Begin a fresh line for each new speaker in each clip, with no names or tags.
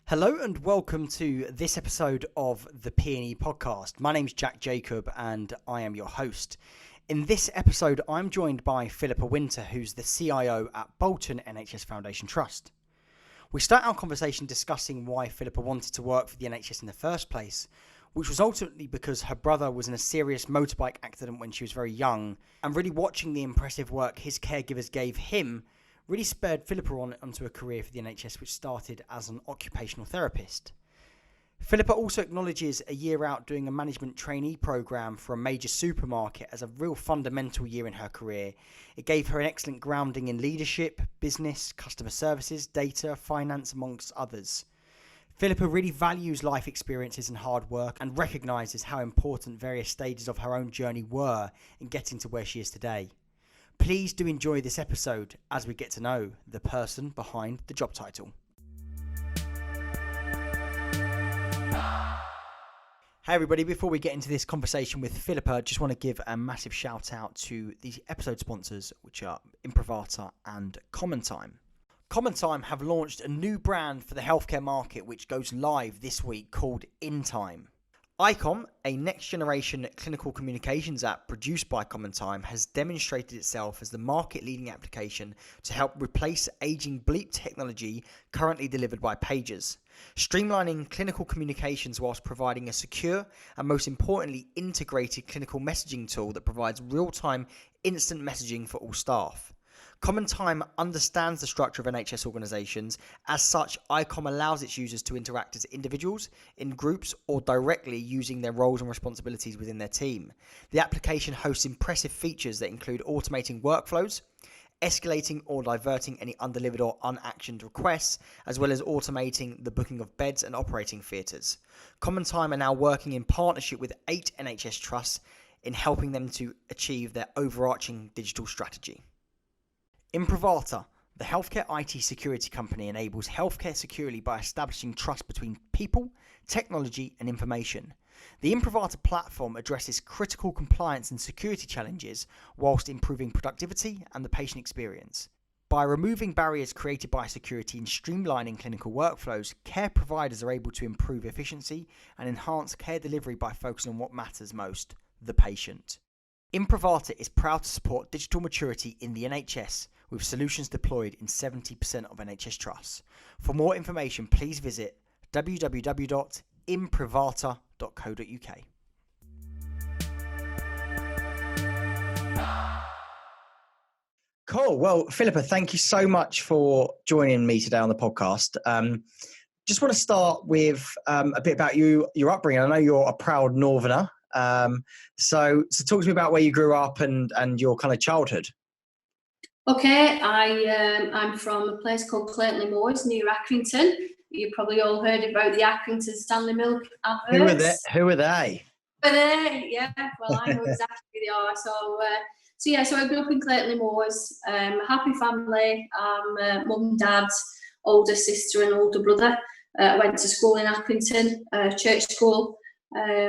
Hello and welcome to this episode of the P&E podcast. My name's Jack Jacob and I am your host. In this episode, I'm joined by Phillipa Winter, who's the CIO at Bolton NHS Foundation Trust. We start our conversation discussing why Phillipa wanted to work for the NHS in the first place, which was ultimately because her brother was in a serious motorbike accident when she was very young, and really watching the impressive work his caregivers gave him really spurred Phillipa onto a career for the NHS, which started as an occupational therapist. Phillipa also acknowledges a year out doing a management trainee programme for a major supermarket as a real fundamental year in her career. It gave her an excellent grounding in leadership, business, customer services, data, finance, amongst others. Phillipa really values life experiences and hard work and recognises how important various stages of her own journey were in getting to where she is today. Please do enjoy this episode as we get to know the person behind the job title. Hey everybody, before we get into this conversation with Phillipa, I just want to give a massive shout out to the episode sponsors, which are Imprivata and Common Time. Common Time have launched a new brand for the healthcare market which goes live this week called InTime. ICOM, a next-generation clinical communications app produced by Common Time, has demonstrated itself as the market-leading application to help replace aging bleep technology currently delivered by pagers, streamlining clinical communications whilst providing a secure and, most importantly, integrated clinical messaging tool that provides real-time instant messaging for all staff. Common Time understands the structure of NHS organisations. As such, ICOM allows its users to interact as individuals, in groups, or directly using their roles and responsibilities within their team. The application hosts impressive features that include automating workflows, escalating or diverting any undelivered or unactioned requests, as well as automating the booking of beds and operating theatres. Common Time are now working in partnership with 8 NHS trusts in helping them to achieve their overarching digital strategy. Imprivata, the healthcare IT security company, enables healthcare securely by establishing trust between people, technology and information. The Imprivata platform addresses critical compliance and security challenges whilst improving productivity and the patient experience. By removing barriers created by security and streamlining clinical workflows, care providers are able to improve efficiency and enhance care delivery by focusing on what matters most, the patient. Imprivata is proud to support digital maturity in the NHS with solutions deployed in 70% of NHS trusts. For more information, please visit www.imprivata.co.uk. Cool. Well, Phillipa, thank you so much for joining me today on the podcast. Just want to start with a bit about your upbringing. I know you're a proud Northerner. So talk to me about where you grew up and your kind of childhood.
Okay, I'm from a place called Clayton Moors near Accrington. You probably all heard about the Accrington Stanley Milk adverts.
Who are they?
Yeah, well, I know exactly who they are. So I grew up in Clayton Moors. Happy family. Mum, dad, older sister and older brother. I went to school in Accrington, church school. I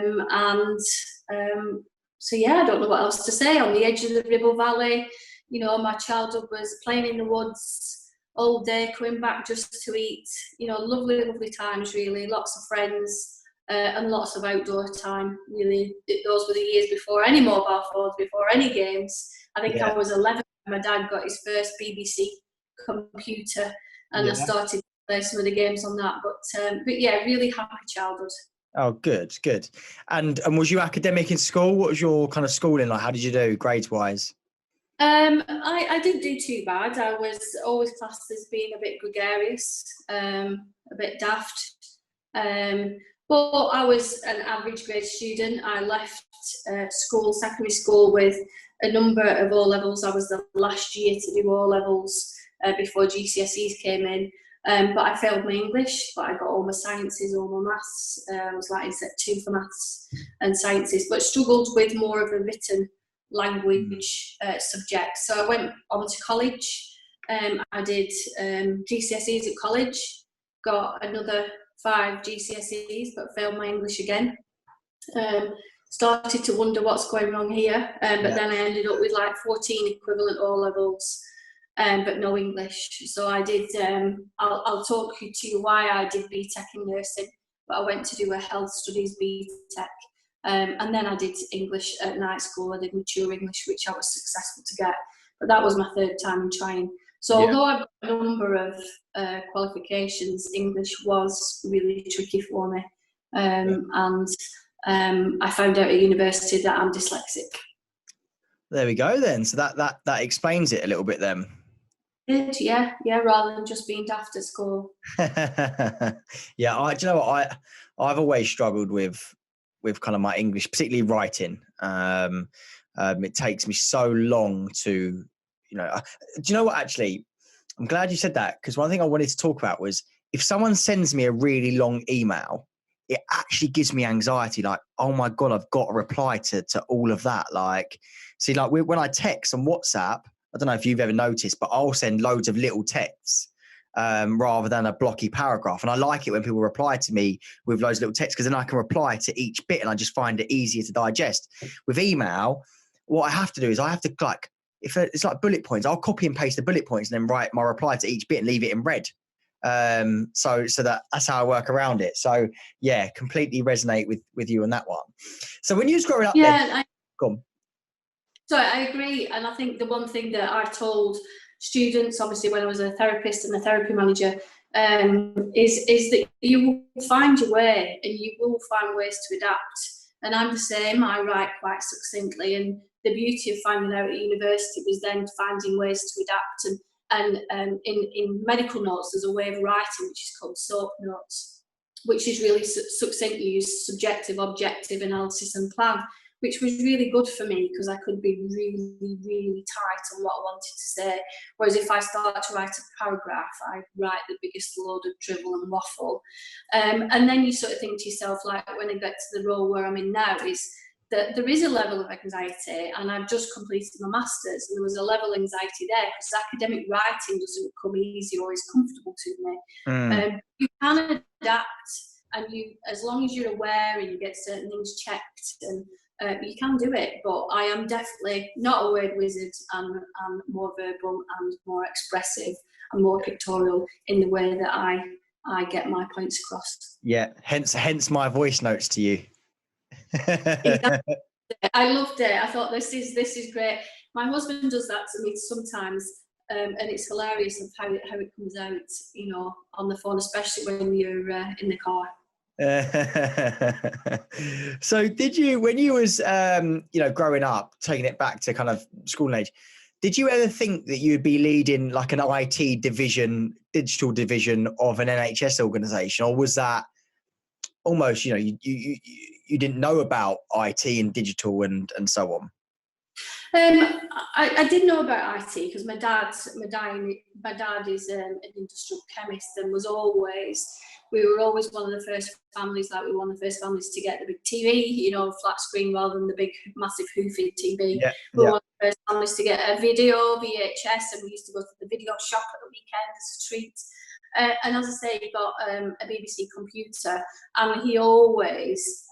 don't know what else to say. On the edge of the Ribble Valley. You know, my childhood was playing in the woods all day, coming back just to eat. You know, lovely, lovely times, really. Lots of friends and lots of outdoor time, really. Those were the years before any mobile phones, before any games. I think I was 11 when my dad got his first BBC computer and I started to play some of the games on that. But yeah, really happy childhood.
Oh, good. And was you academic in school? What was your kind of schooling like? How did you do grades-wise?
I didn't do too bad. I was always classed as being a bit gregarious, a bit daft. But I was an average grade student. I left secondary school with a number of O-levels. I was the last year to do O-levels before GCSEs came in. But I failed my English, but I got all my sciences, all my maths. I was like in set 2 for maths and sciences, but struggled with more of a written language subject. So I went on to college. I did GCSEs at college, got another 5 GCSEs, but failed my English again. Started to wonder what's going wrong here, but then I ended up with like 14 equivalent O-levels. but no English. So I did, I'll talk you to why I did BTEC in nursing, but I went to do a health studies BTEC. And then I did English at night school. I did mature English, which I was successful to get. But that was my third time in trying. So although I've got a number of qualifications, English was really tricky for me. And I found out at university that I'm dyslexic.
There we go then. So that explains it a little bit then.
Yeah, rather than just being daft at school.
Yeah, do you know what? I've always struggled with kind of my English, particularly writing. It takes me so long to, do you know what, actually, I'm glad you said that, because one thing I wanted to talk about was if someone sends me a really long email, it actually gives me anxiety. Like, oh my God, I've got to reply to all of that. Like, see, like when I text on WhatsApp, I don't know if you've ever noticed, but I'll send loads of little texts rather than a blocky paragraph. And I like it when people reply to me with loads of little text, because then I can reply to each bit and I just find it easier to digest. With email, what I have to do is I have to, like, if it's like bullet points, I'll copy and paste the bullet points and then write my reply to each bit and leave it in red. So that's how I work around it. So yeah, completely resonate with you on that one. So when you was growing up, go on.
So I agree, and I think the one thing that I told students, obviously when I was a therapist and a therapy manager, is that you will find your way and you will find ways to adapt. And I'm the same. I write quite succinctly, and the beauty of finding out at university was then finding ways to adapt. And in medical notes, there's a way of writing which is called SOAP notes, which is really succinctly used subjective, objective, analysis and plan, which was really good for me because I could be really, really tight on what I wanted to say. Whereas if I start to write a paragraph, I write the biggest load of drivel and waffle. And then you sort of think to yourself, like when I get to the role where I'm in now, is that there is a level of anxiety, and I've just completed my master's, and there was a level of anxiety there because academic writing doesn't come easy or is comfortable to me. You can adapt, and you, as long as you're aware and you get certain things checked, and you can do it. But I am definitely not a word wizard. I'm more verbal and more expressive and more pictorial in the way that I get my points across.
Yeah, hence my voice notes to you.
Exactly. I loved it. I thought this is great. My husband does that to me sometimes, and it's hilarious of how it comes out, on the phone, especially when you're in the car.
So did you, when you was growing up, taking it back to kind of school age, did you ever think that you'd be leading like an IT division, digital division of an NHS organization, or was that almost, you didn't know about IT and digital and so on?
I did know about IT because my dad is an industrial chemist and we were always one of the first families, we were one of the first families to get the big TV, flat screen rather than the big massive hoofy TV. We were one of the first families to get a video, VHS, and we used to go to the video shop at the weekend as a treat. And as I say, he got a BBC computer, and he always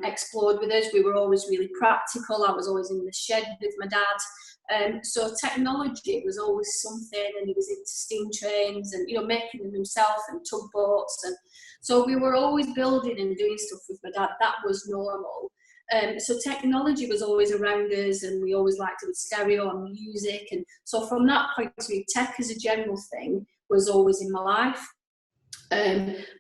explored with us. We were always really practical. I was always in the shed with my dad. So technology was always something, and he was into steam trains and, making them himself and tugboats. And so we were always building and doing stuff with my dad. That was normal. So technology was always around us, and we always liked it with stereo and music. And so from that point of view, tech as a general thing was always in my life.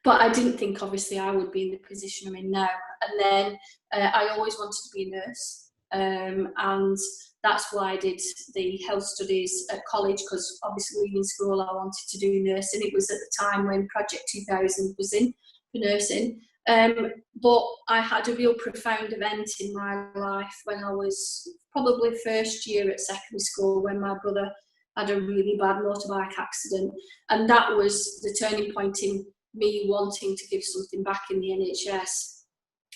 But I didn't think, obviously, I would be in the position I'm in now. And then I always wanted to be a nurse. And that's why I did the health studies at college, because obviously leaving school, I wanted to do nursing. It was at the time when Project 2000 was in for nursing. But I had a real profound event in my life when I was probably first year at secondary school, when my brother had a really bad motorbike accident, and that was the turning point in me wanting to give something back in the NHS.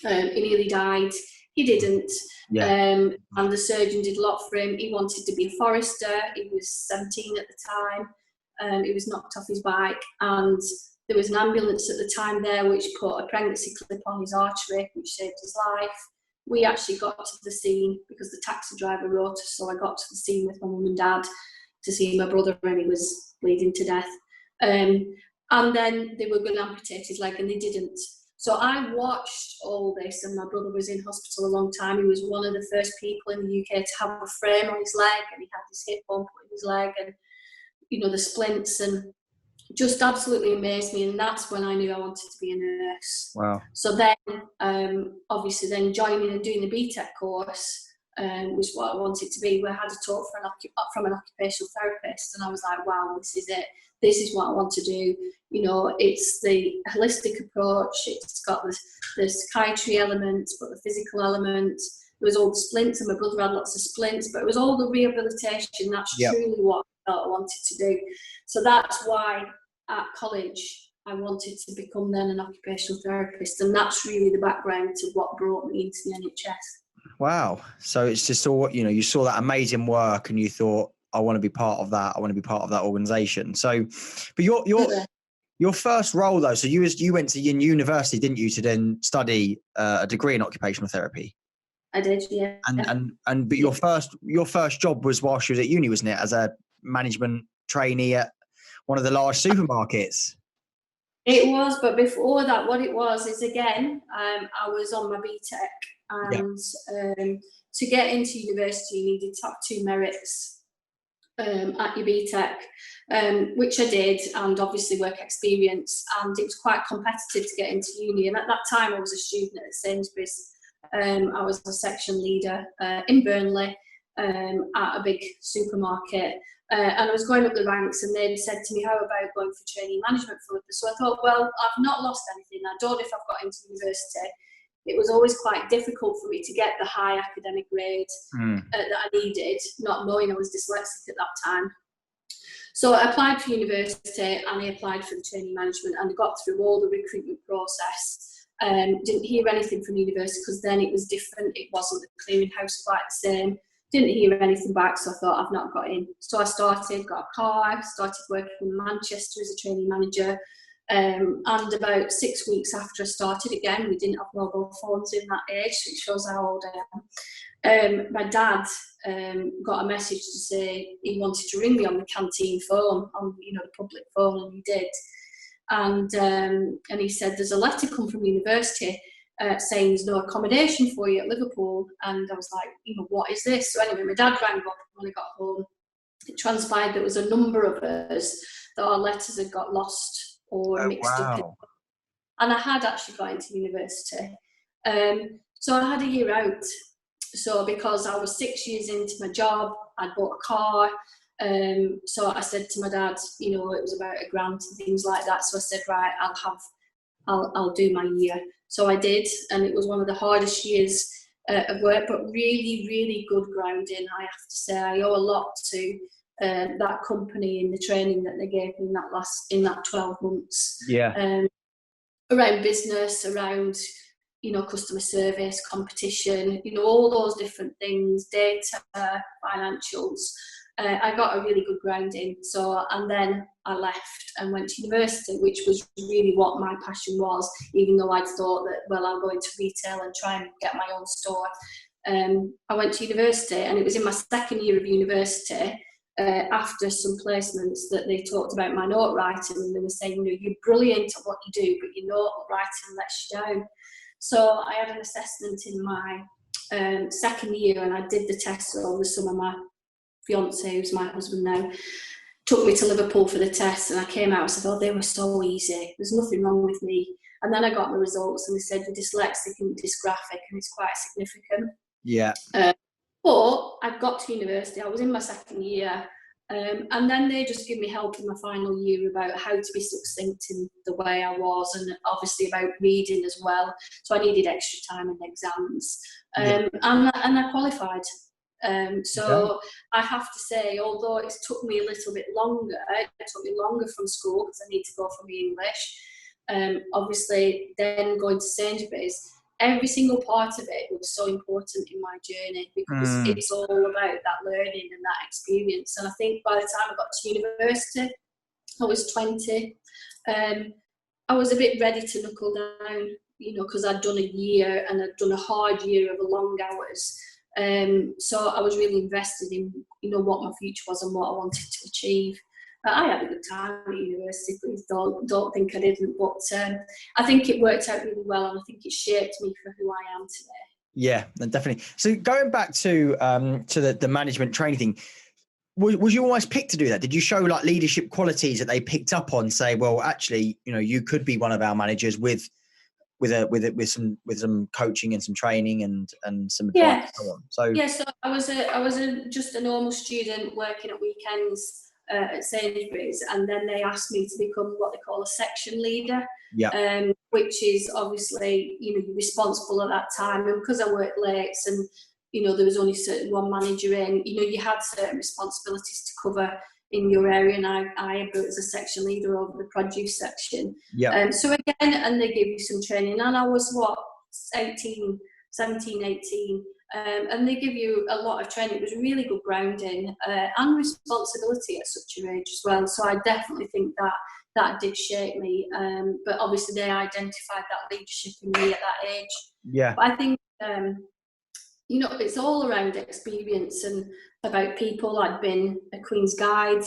He nearly died. He didn't. And the surgeon did a lot for him. He wanted to be a forester. He was 17 at the time. He was knocked off his bike, and there was an ambulance at the time there which put a pregnancy clip on his artery, which saved his life. We actually got to the scene because the taxi driver wrote us, so I got to the scene with my mum and dad to see my brother, and he was bleeding to death. And then they were going to amputate his leg, and they didn't. So I watched all this, and my brother was in hospital a long time. He was one of the first people in the UK to have a frame on his leg, and he had his hip bone put in his leg, and the splints, and just absolutely amazed me. And that's when I knew I wanted to be a nurse.
Wow.
So then, obviously, then joining and doing the BTEC course was what I wanted to be. We had a talk from an occupational therapist, and I was like, wow, this is it. This is what I want to do. It's the holistic approach. It's got the psychiatry elements, but the physical element. There was all the splints, and my brother had lots of splints, but it was all the rehabilitation. That's truly what I felt I wanted to do. So that's why at college I wanted to become then an occupational therapist, and that's really the background to what brought me into the NHS.
Wow. So it's just all, you saw that amazing work and you thought, I want to be part of that. I want to be part of that organization. So, but your first role though, so you went to university, didn't you, to then study a degree in occupational therapy?
I did, yeah.
But your first job was while she was at uni, wasn't it? As a management trainee at one of the large supermarkets.
It was, but before that, what it was is, again, I was on my BTEC, and to get into university, you needed to have 2 merits at your BTEC, which I did, and obviously work experience, and it was quite competitive to get into uni. And at that time, I was a student at Sainsbury's. I was a section leader in Burnley at a big supermarket. And I was going up the ranks, and they said to me, how about going for training management, Phillipa? So I thought, well, I've not lost anything. I don't know if I've got into university. It was always quite difficult for me to get the high academic grade that I needed, not knowing I was dyslexic at that time. So I applied for university, and I applied for the training management, and I got through all the recruitment process. Didn't hear anything from university, because then it was different. It wasn't the clearinghouse quite the same. Didn't hear anything back, so I thought, I've not got in. So I got a car, started working in Manchester as a training manager. And about 6 weeks after I started, again, we didn't have mobile phones in that age, which shows how old I am. My dad got a message to say he wanted to ring me on the canteen phone, on the public phone, and he did. And he said, there's a letter come from university saying there's no accommodation for you at Liverpool. And I was like, what is this? So anyway, my dad rang up when I got home. It transpired there was a number of us that our letters had got lost or mixed up. And I had actually got into university. So I had a year out. So because I was 6 years into my job, I'd bought a car. So I said to my dad, it was about £1,000 and things like that. So I said, right, I'll do my year. So I did, and it was one of the hardest years of work, but really, really good grounding, I have to say. I owe a lot to that company and the training that they gave me in that 12 months. Around business, around customer service, competition, all those different things, data, financials. I got a really good grounding. And then I left and went to university, which was really what my passion was, even though I'd thought that, well, I'll go into retail and try and get my own store. I went to university, and it was in my second year of university, after some placements, that they talked about my note writing, and they were saying, you're brilliant at what you do, but your note writing lets you down. So I had an assessment in my second year, and I did the test over the summer. My fiance, who's my husband now, took me to Liverpool for the test, and I came out and said, they were so easy, there's nothing wrong with me. And then I got my results, and they said you're dyslexic and dysgraphic, and it's quite significant. But I got to university, I was in my second year, and then they just gave me help in my final year about how to be succinct in the way I was, and obviously about reading as well. So I needed extra time in exams, and I qualified. I have to say, although it took me a little bit longer, it took me longer from school because I need to go for my English. Obviously, then going to Sainsbury's, every single part of it was so important in my journey, because it's all about that learning and that experience. And I think by the time I got to university, I was 20. I was a bit ready to knuckle down, because I'd done a year, and I'd done a hard year of long hours. So I was really invested in, what my future was and what I wanted to achieve. I had a good time at university, please don't think I didn't, but I think it worked out really well, and I think it shaped me for who I am today.
Yeah, definitely. So going back to the management training thing, was you almost picked to do that? Did you show like leadership qualities that they picked up on? Say, well, actually, you could be one of our managers with some coaching and some training and some advice and so on.
So I was just a normal student working at weekends at Sainsbury's, and then they asked me to become what they call a section leader.
Yeah.
Which is obviously, you're responsible at that time, and because I worked late and there was only certain one manager in, you had certain responsibilities to cover in your area, and I was a section leader over the produce section.
Yeah.
So again, and they give you some training, and I was 17, 18, and they give you a lot of training. It was really good grounding and responsibility at such an age as well. So I definitely think that did shape me. But obviously they identified that leadership in me at that age.
Yeah.
But I think it's all around experience and about people. I'd been a Queen's Guide.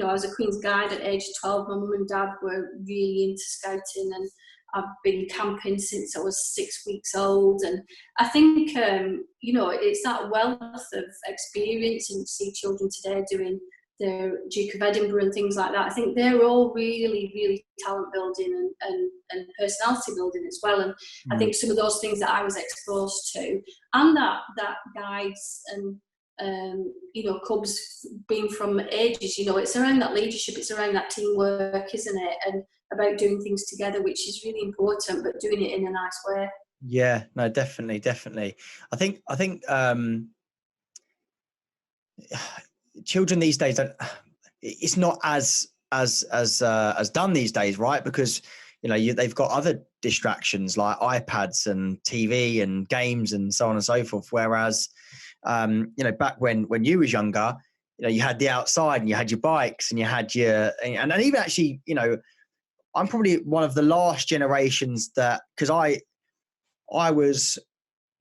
I was a Queen's Guide at age 12. My mum and dad were really into scouting, and I've been camping since I was 6 weeks old. And I think, it's that wealth of experience, and you see children today doing the Duke of Edinburgh and things like that. I think they're all really, really talent building and personality building as well. And I think some of those things that I was exposed to, and that guides and Cubs being from ages, it's around that leadership, it's around that teamwork, isn't it? And about doing things together, which is really important, but doing it in a nice way.
Yeah, no, definitely. I think children these days it's not as done these days, right? Because they've got other distractions like iPads and TV and games and so on and so forth. Whereas back when you was younger, you had the outside and you had your bikes and you had your and even actually, I'm probably one of the last generations that, because I was,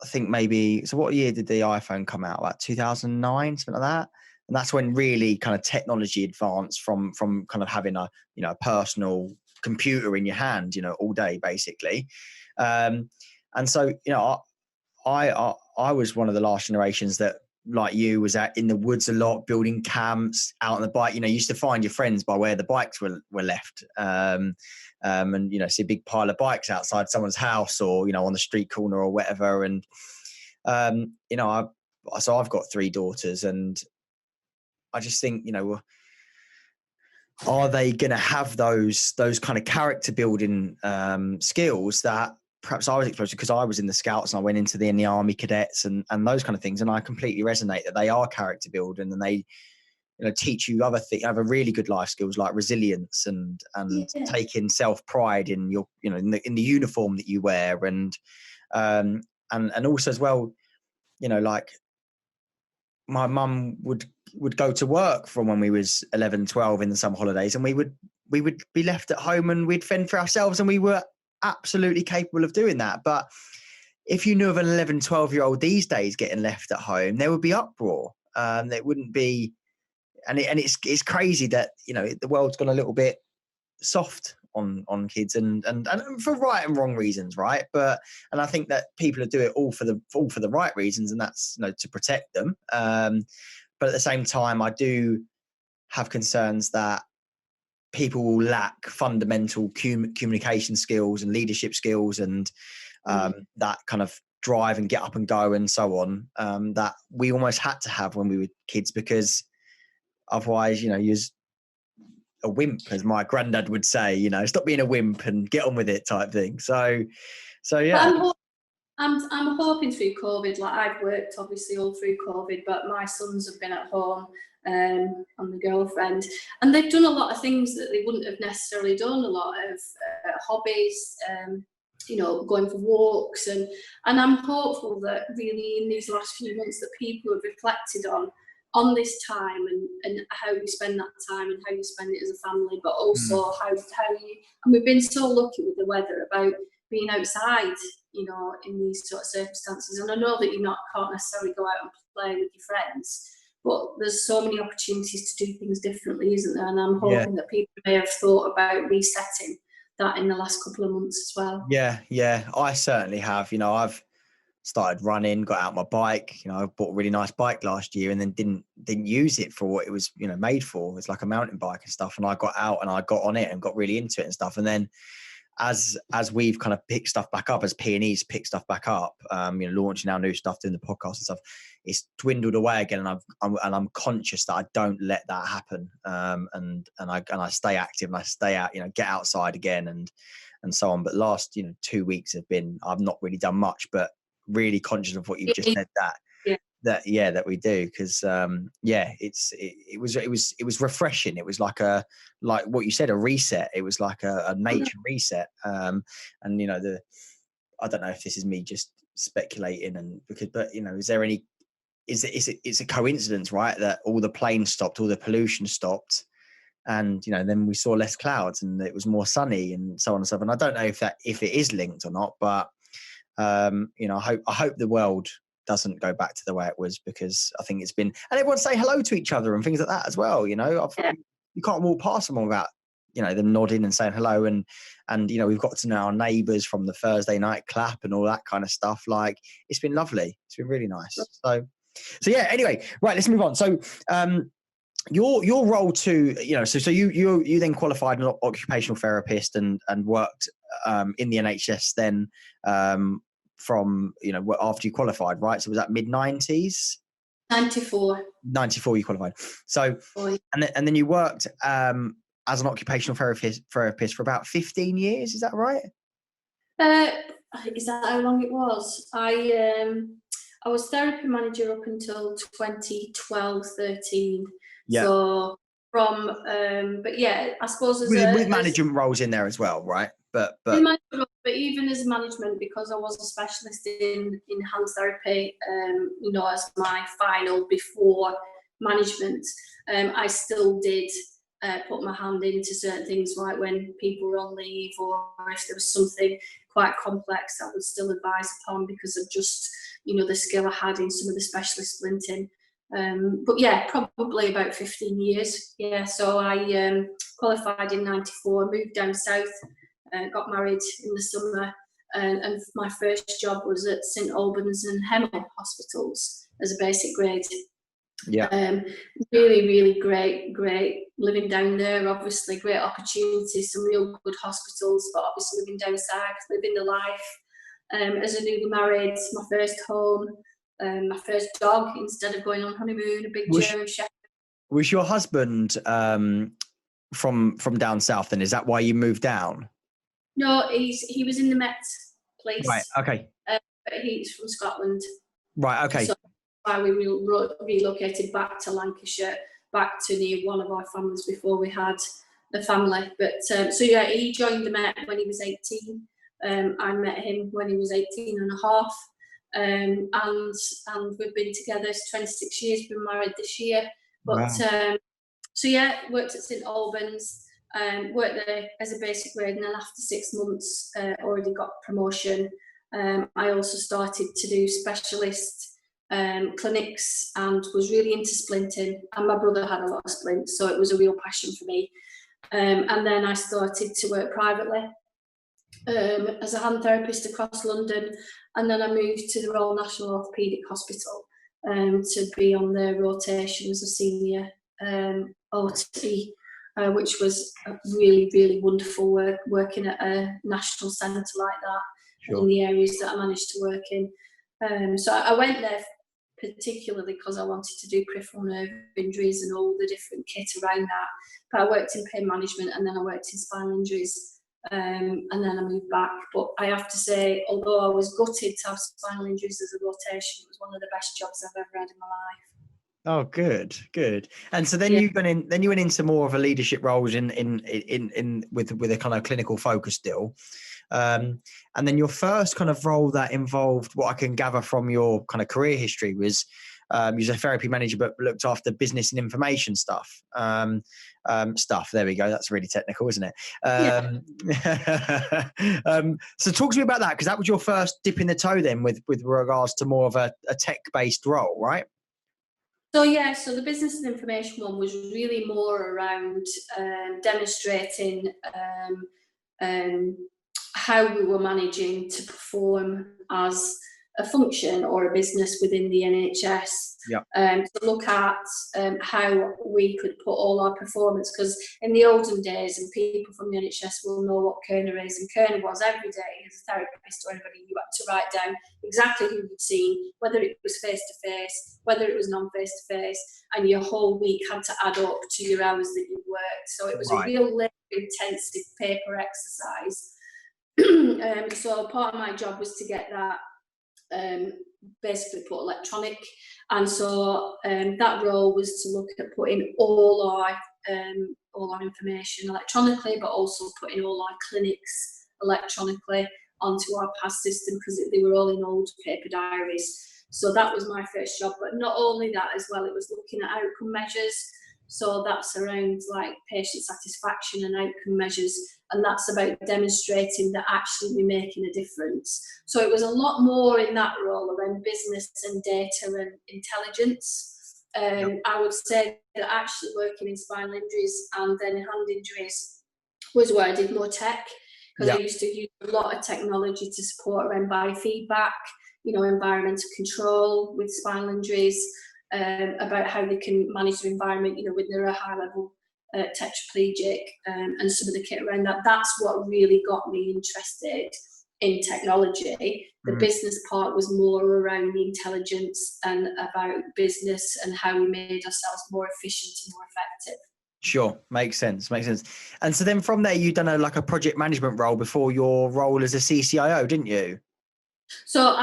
I think maybe, so what year did the iPhone come out? Like 2009, something like that. And that's when really kind of technology advanced from kind of having a personal computer in your hand, all day basically. And so, I was one of the last generations that, like you, was out in the woods a lot, building camps, out on the bike. You used to find your friends by where the bikes were left, and see a big pile of bikes outside someone's house, or on the street corner or whatever. And so I've got 3 daughters, and I just think, are they going to have those kind of character building skills that perhaps I was exposed to, because I was in the Scouts and I went into the Army Cadets and those kind of things. And I completely resonate that they are character building, and they, teach you other things, have a really good life skills like resilience and taking self-pride in your, in the uniform that you wear. And also as well, like my mum would go to work from when we was 11, 12 in the summer holidays, and we would be left at home and we'd fend for ourselves, and we were absolutely capable of doing that. But if you knew of an 11, 12-year-old these days getting left at home, there would be uproar. There wouldn't be, and it's crazy that the world's gone a little bit soft on kids, and for right and wrong reasons, right? And I think that people do it all for the right reasons, and that's to protect them. But at the same time, I do have concerns that people will lack fundamental communication skills and leadership skills, and that kind of drive and get up and go and so on, that we almost had to have when we were kids, because otherwise, you're a wimp, as my granddad would say, stop being a wimp and get on with it type thing. So yeah.
I'm hoping through COVID, like I've worked obviously all through COVID, but my sons have been at home and the girlfriend, and they've done a lot of things that they wouldn't have necessarily done, a lot of hobbies, going for walks, and I'm hopeful that really in these last few months that people have reflected on this time and how we spend that time and how you spend it as a family, but also how you, and we've been so lucky with the weather about being outside, in these sort of circumstances. And I know that you can't necessarily go out and play with your friends, but there's so many opportunities to do things differently, isn't there? And I'm hoping that people may have thought about resetting that in the last couple of months as well.
Yeah, I certainly have. I've started running, got out my bike. I bought a really nice bike last year and then didn't use it for what it was, made for. It's like a mountain bike and stuff. And I got out and I got on it and got really into it and stuff. And then as we've kind of picked stuff back up, as P&E's picked stuff back up, launching our new stuff, doing the podcast and stuff, it's dwindled away again. And I'm conscious that I don't let that happen. And I stay active and I stay out, get outside again and so on. But last, 2 weeks I've not really done much, but really conscious of what you've just said, that we do, because it was refreshing. It was like what you said, a reset. It was like a nature reset. And I don't know if this is me just speculating, but is there any, it's a coincidence, right, that all the planes stopped, all the pollution stopped, and then we saw less clouds and it was more sunny and so on and so forth. And I don't know if it is linked or not, but I hope the world doesn't go back to the way it was, because I think it's been, and everyone say hello to each other and things like that as well. You can't walk past someone without them nodding and saying hello, and we've got to know our neighbours from the Thursday night clap and all that kind of stuff. Like, it's been lovely. It's been really nice. So yeah. Anyway, right, let's move on. So your role to so you then qualified an occupational therapist and worked in the NHS then from after you qualified, right? So was that mid-90s?
94
you qualified. So and then you worked as an occupational therapist for about 15 years, is that right?
Is that how long it was? I was therapy manager up until 2012-13.
Yeah.
So from but yeah, I suppose
with management roles in there as well, right? But
even as management, because I was a specialist in hand therapy, as my final before management, I still did put my hand into certain things, like when people were on leave, or if there was something quite complex, I would still advise upon, because of just the skill I had in some of the specialist splinting. But yeah, probably about 15 years. Yeah, so I qualified in 94, moved down south, got married in the summer, and my first job was at St Albans and Hemel hospitals as a basic grade.
Yeah.
Really, really great living down there. Obviously, great opportunities, some real good hospitals, but obviously living down south, living the life. As a newly married, my first home, my first dog, instead of going on honeymoon, a big German Shepherd.
Was your husband from down south then? Is that why you moved down?
No, he was in the Met Police.
Right, okay.
But he's from Scotland.
Right, okay.
So that's why we relocated back to Lancashire, back to near one of our families before we had a family. But so yeah, he joined the Met when he was 18. I met him when he was 18 and a half. And we've been together 26 years, been married this year. But wow. So yeah, worked at St Albans, worked there as a basic grade, and then after 6 months already got promotion. I also started to do specialist clinics and was really into splinting, and my brother had a lot of splints, so it was a real passion for me. And then I started to work privately as a hand therapist across London, and then I moved to the Royal National Orthopaedic Hospital to be on their rotation as a senior OT, which was really, really wonderful work, working at a national centre like that. Sure. In the areas that I managed to work in. So I went there particularly because I wanted to do peripheral nerve injuries and all the different kit around that. But I worked in pain management, and then I worked in spinal injuries, and then I moved back. But I have to say, although I was gutted to have spinal injuries as a rotation, it was one of the best jobs I've ever had in my life.
Oh, good. And so then you went into more of a leadership roles in with a kind of clinical focus still. And then your first kind of role that involved, what I can gather from your kind of career history, was you was a therapy manager but looked after business and information stuff. And stuff. There we go. That's really technical, isn't it?
Yeah.
So talk to me about that, because that was your first dip in the toe then with regards to more of a tech-based role, right?
So yeah, so the business and information one was really more around demonstrating how we were managing to perform as a function or a business within the NHS.
Yeah.
To look at how we could put all our performance, because in the olden days, and people from the NHS will know what Kerner is, and Kerner was every day as a therapist or anybody, you had to write down exactly who you'd seen, whether it was face-to-face, whether it was non-face-to-face, and your whole week had to add up to your hours that you worked. So it was a real labour-intensive paper exercise. So part of my job was to get that basically put electronic, and so that role was to look at putting all our information electronically, but also putting all our clinics electronically onto our PAS system, because they were all in old paper diaries. So that was my first job. But not only that as well, it was looking at outcome measures. So that's around like patient satisfaction and outcome measures, and that's about demonstrating that actually we're making a difference. So it was a lot more in that role around business and data and intelligence. I would say that actually working in spinal injuries and then hand injuries was where I did more tech, because I used to use a lot of technology to support around biofeedback, environmental control with spinal injuries, about how they can manage their environment, when they're a high level tetraplegic, and some of the kit around that. That's what really got me interested in technology. The business part was more around the intelligence and about business and how we made ourselves more efficient and more effective.
Sure, makes sense. And so then from there, you've done a project management role before your role as a CCIO, didn't you?
So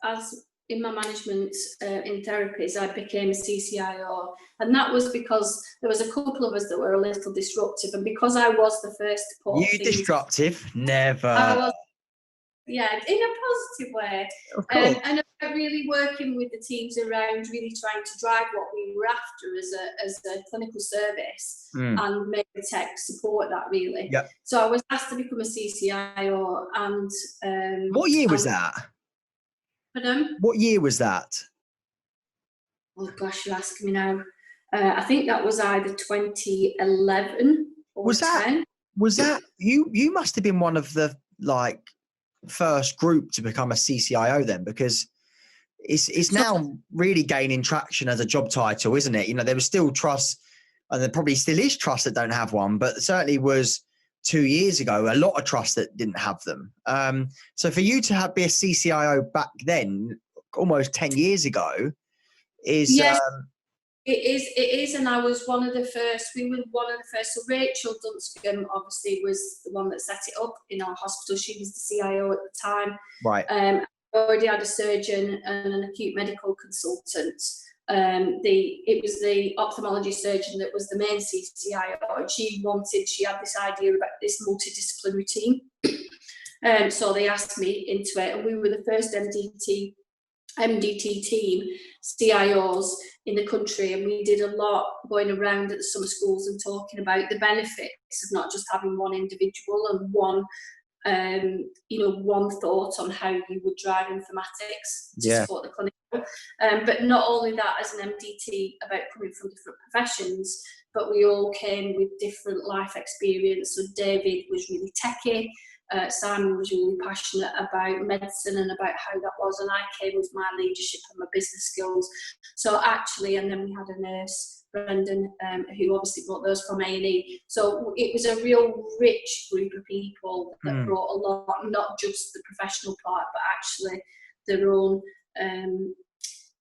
as in my management in therapies, I became a CCIO, and that was because there was a couple of us that were a little disruptive, and because I was the first to put
You disruptive? Never.
I was, yeah, in a positive way.
Of course.
And about really working with the teams around really trying to drive what we were after as a clinical service, and make the tech support that really.
Yeah.
So I was asked to become a CCIO, and
what year was that?
Pardon?
What year was that?
Oh gosh, you're asking me now. I think that was either 2011 or 10.
Was that you must have been one of the first group to become a CCIO then, because it's now really gaining traction as a job title, isn't it? There was still trusts, and there probably still is trusts that don't have one, but certainly was 2 years ago a lot of trusts that didn't have them. So for you to be a CCIO back then, almost 10 years ago, is
yes, it is, and I was one of the first. We were one of the first. So Rachel Dunscombe obviously was the one that set it up in our hospital. She was the CIO at the time.
Right.
Already had a surgeon and an acute medical consultant. It was the ophthalmology surgeon that was the main CCIO, and she had this idea about this multidisciplinary team. So they asked me into it, and we were the first MDT team CIOs in the country, and we did a lot going around at the summer schools and talking about the benefits of not just having one individual and one thought on how you would drive informatics to support the clinical. But not only that, as an MDT, about coming from different professions, but we all came with different life experience. So David was really techie. Simon was really passionate about medicine and about how that was, and I came with my leadership and my business skills. So actually, and then we had a nurse, Brendan, who obviously brought those from A&E. So it was a real rich group of people that brought a lot, not just the professional part, but actually their own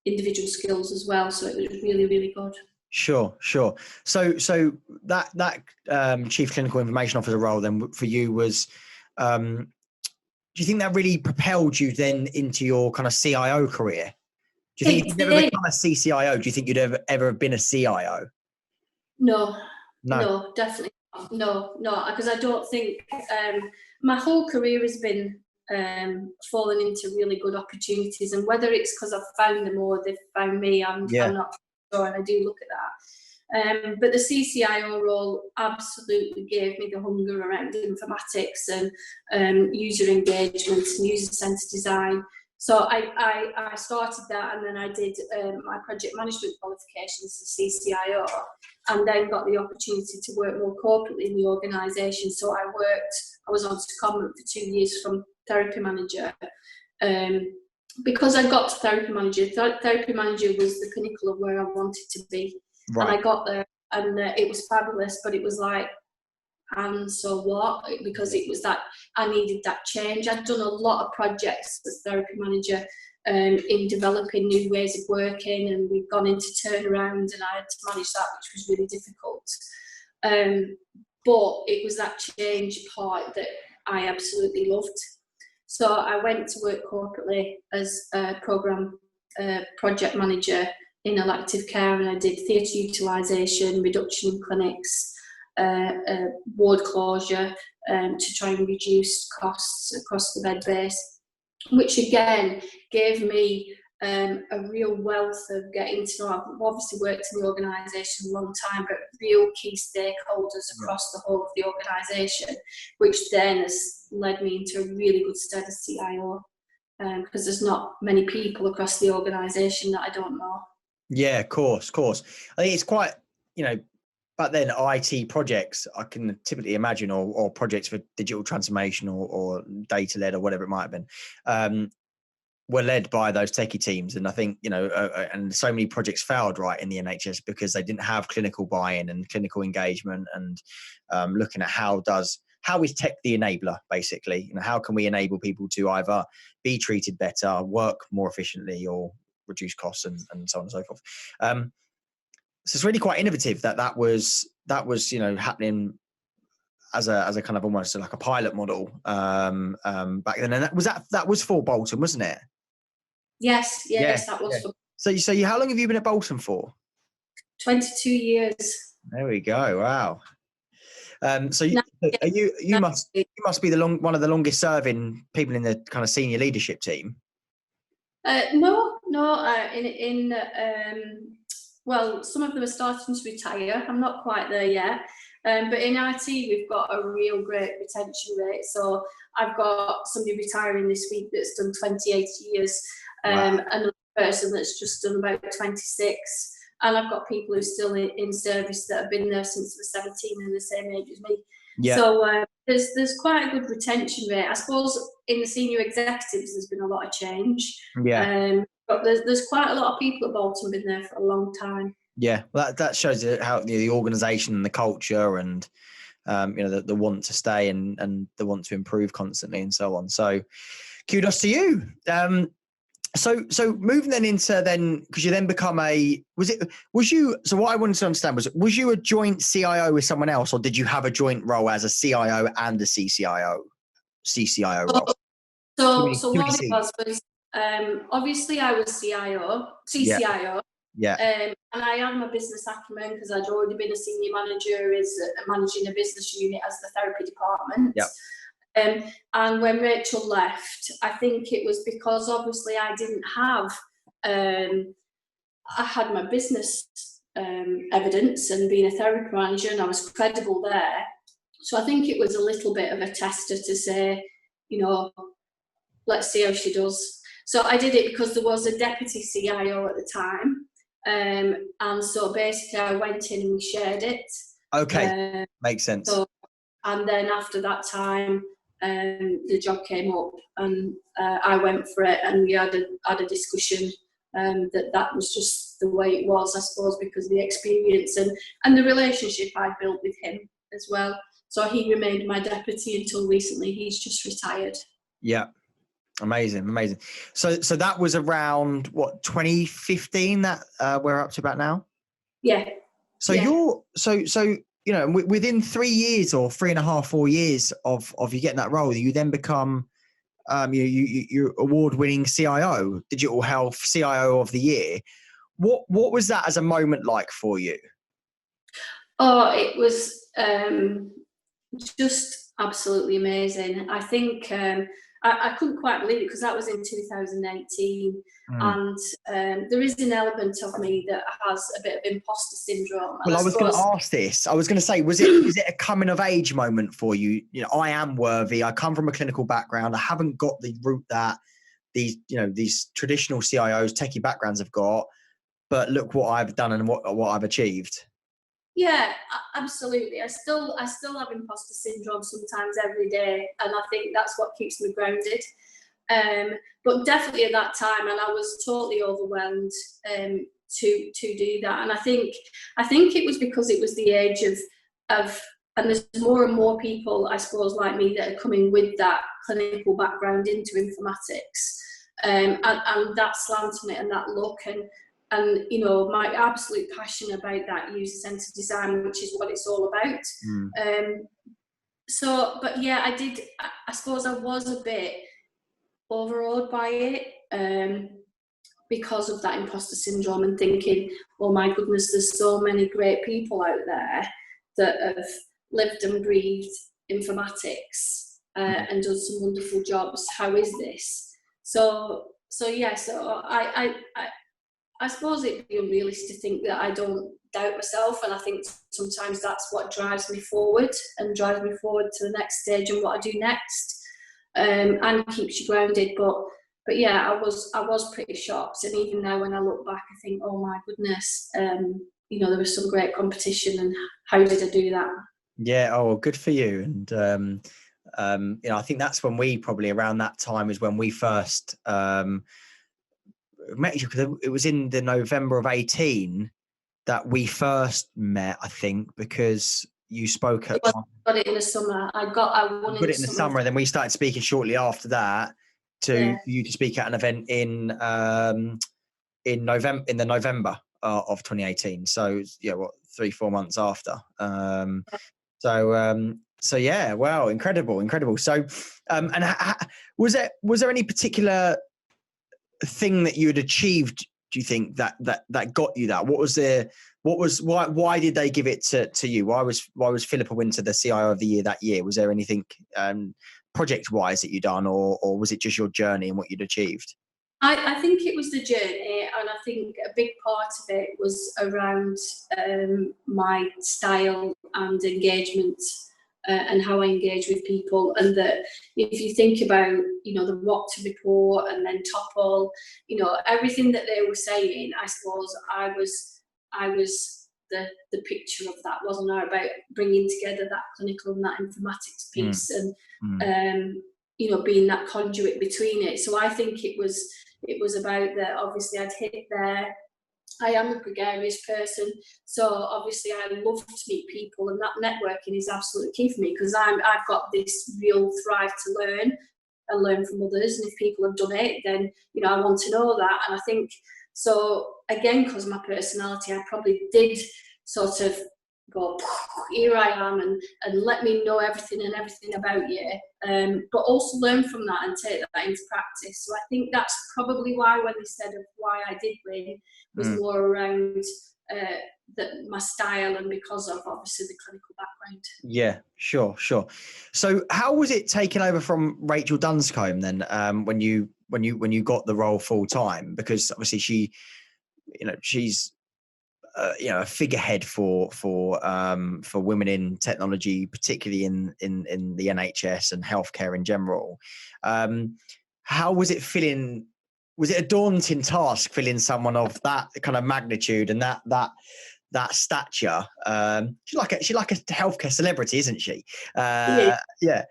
individual skills as well. So it was really, really good.
Sure. So that Chief Clinical Information Officer role then for you was, do you think that really propelled you then into your kind of CIO career? Do you think if you'd never become a CCIO, do you think you'd ever have been a CIO?
No, definitely not. No, because I don't think my whole career has been falling into really good opportunities, and whether it's because I've found them or they've found me, I'm not sure, and I do look at that. But the CCIO role absolutely gave me the hunger around informatics and user engagement and user-centered design. So I started that, and then I did my project management qualifications as CCIO, and then got the opportunity to work more corporately in the organisation. So I was on secondment for 2 years from therapy manager. Because I got to therapy manager was the pinnacle of where I wanted to be. Right. And I got there, and it was fabulous, but it was like, and so what? Because it was that I needed that change. I'd done a lot of projects as therapy manager in developing new ways of working, and we'd gone into turnaround, and I had to manage that, which was really difficult. But it was that change part that I absolutely loved. So I went to work corporately as a programme project manager in elective care, and I did theatre utilisation, reduction in clinics, ward closure to try and reduce costs across the bed base, which again gave me a real wealth of getting to know. I've obviously worked in the organisation a long time, but real key stakeholders across the whole of the organisation, which then has led me into a really good stead as CIO, because there's not many people across the organisation that I don't know.
Yeah, of course. I think it's quite, back then IT projects, I can typically imagine, or projects for digital transformation or data led or whatever it might have been, were led by those techie teams. And I think, and so many projects failed right in the NHS because they didn't have clinical buy-in and clinical engagement, and looking at how is tech the enabler, basically? How can we enable people to either be treated better, work more efficiently, or reduce costs, and so on and so forth. So it's really quite innovative that was happening as a kind of almost like a pilot model back then. And that was for Bolton, wasn't it?
Yes, that was for.
So how long have you been at Bolton for?
22 years.
There we go. Wow. So you must be one of the longest serving people in the kind of senior leadership team.
No. Well, some of them are starting to retire. I'm not quite there yet. But in IT, we've got a real great retention rate. So I've got somebody retiring this week that's done 28 years, another person that's just done about 26. And I've got people who are still in service that have been there since they were 17 and the same age as me. Yeah. So there's quite a good retention rate. I suppose in the senior executives, there's been a lot of change. Yeah. But there's quite a lot of people at Bolton been there for a long time. Yeah,
well, that shows you how the organisation and the culture and the want to stay and the want to improve constantly and so on. So kudos to you. So moving then into because you then become so what I wanted to understand was you a joint CIO with someone else, or did you have a joint role as a CIO and a CCIO role?
So what it was obviously I was CCIO. Yeah. And I had my business acumen because I'd already been a senior manager managing a business unit as the therapy department. Yeah. And when Rachel left, I think it was because obviously I didn't have, I had my business evidence and being a therapy manager, and I was credible there. So I think it was a little bit of a tester to say, let's see how she does. So I did it because there was a deputy CIO at the time. And so basically I went in and we shared it.
Okay, makes sense.
And then after that time, the job came up and I went for it, and we had a discussion that was just the way it was, I suppose, because of the experience and the relationship I built with him as well. So he remained my deputy until recently. He's just retired.
Yeah. Amazing. So that was around 2015 that we're up to about now?
Yeah.
So you're within 3 years or 3.5, 4 years of you getting that role, you then become you award-winning CIO, Digital Health CIO of the Year. What was that as a moment like for you?
Oh, it was just absolutely amazing. I think I couldn't quite believe it because that was in 2018. And there is an element of me that has a bit of imposter syndrome.
Well, I was going to ask this. I was going to say, was it a coming of age moment for you? You know, I am worthy. I come from a clinical background. I haven't got the route that these traditional CIOs, techie backgrounds have got. But look what I've done and what I've achieved.
Yeah, absolutely. I still have imposter syndrome sometimes every day, and I think that's what keeps me grounded. But definitely at that time, and I was totally overwhelmed to do that. And I think it was because it was the age of and there's more and more people, I suppose, like me that are coming with that clinical background into informatics, and that slant on it and that look and you know, my absolute passion about that user-centered design, which is what it's all about. So, but yeah, I suppose I was a bit overawed by it because of that imposter syndrome and thinking, oh my goodness, there's so many great people out there that have lived and breathed informatics and done some wonderful jobs. How is this? So I suppose it'd be unrealistic to think that I don't doubt myself, and I think sometimes that's what drives me forward to the next stage and what I do next, and keeps you grounded. But yeah, I was pretty shocked, and even now when I look back, I think, oh my goodness, you know, there was some great competition, and how did I do that?
Yeah, oh, good for you. And you know, I think that's when we probably around that time is when we first met you, because it was in the November of 18 that we first met, I think, because you spoke at
got it in the summer. I won
it in the summer, and then we started speaking shortly after that for you to speak at an event in November of 2018. So yeah, what, 3-4 months after. So yeah, wow, incredible. So was there any particular thing that you had achieved, do you think, that got you that? Why did they give it to you? Why was Phillipa Winter the CIO of the year that year? Was there anything project wise that you'd done, or was it just your journey and what you'd achieved?
I think it was the journey, and I think a big part of it was around my style and engagement, and how I engage with people. And that if you think about, you know, the what to report and then topple, you know, everything that they were saying, I suppose I was the picture of that, wasn't I, about bringing together that clinical and that informatics piece, and you know, being that conduit between it. So I think it was about that. Obviously I'd hit there. I am a gregarious person, so obviously I love to meet people, and that networking is absolutely key for me, because I've got this real thrive to learn from others, and if people have done it, then, you know, I want to know that. And I think, so again, because my personality, I probably did sort of go, here I am, and let me know everything about you, but also learn from that and take that into practice. So I think that's probably why, when they said of why I did win, was more around my style, and because of obviously the clinical background.
Yeah, sure. So how was it taken over from Rachel Dunscombe then, when you got the role full time? Because obviously she's you know, a figurehead for women in technology, particularly in the NHS and healthcare in general. How was it feeling? Was it a daunting task filling someone of that kind of magnitude and that stature? She's like a healthcare celebrity, isn't she? Yeah.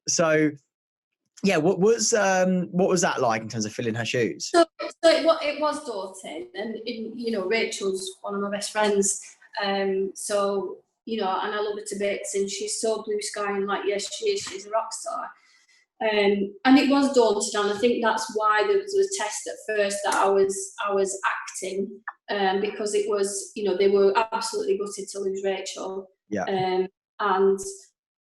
So yeah, what was that like in terms of filling her shoes?
So it was daunting, and you know, Rachel's one of my best friends, so, you know, and I love her to bits, and she's so blue sky, and like, yes, she's a rock star. And it was daunting, and I think that's why there was a test at first that I was acting, because it was, you know, they were absolutely gutted to lose Rachel.
Yeah.
And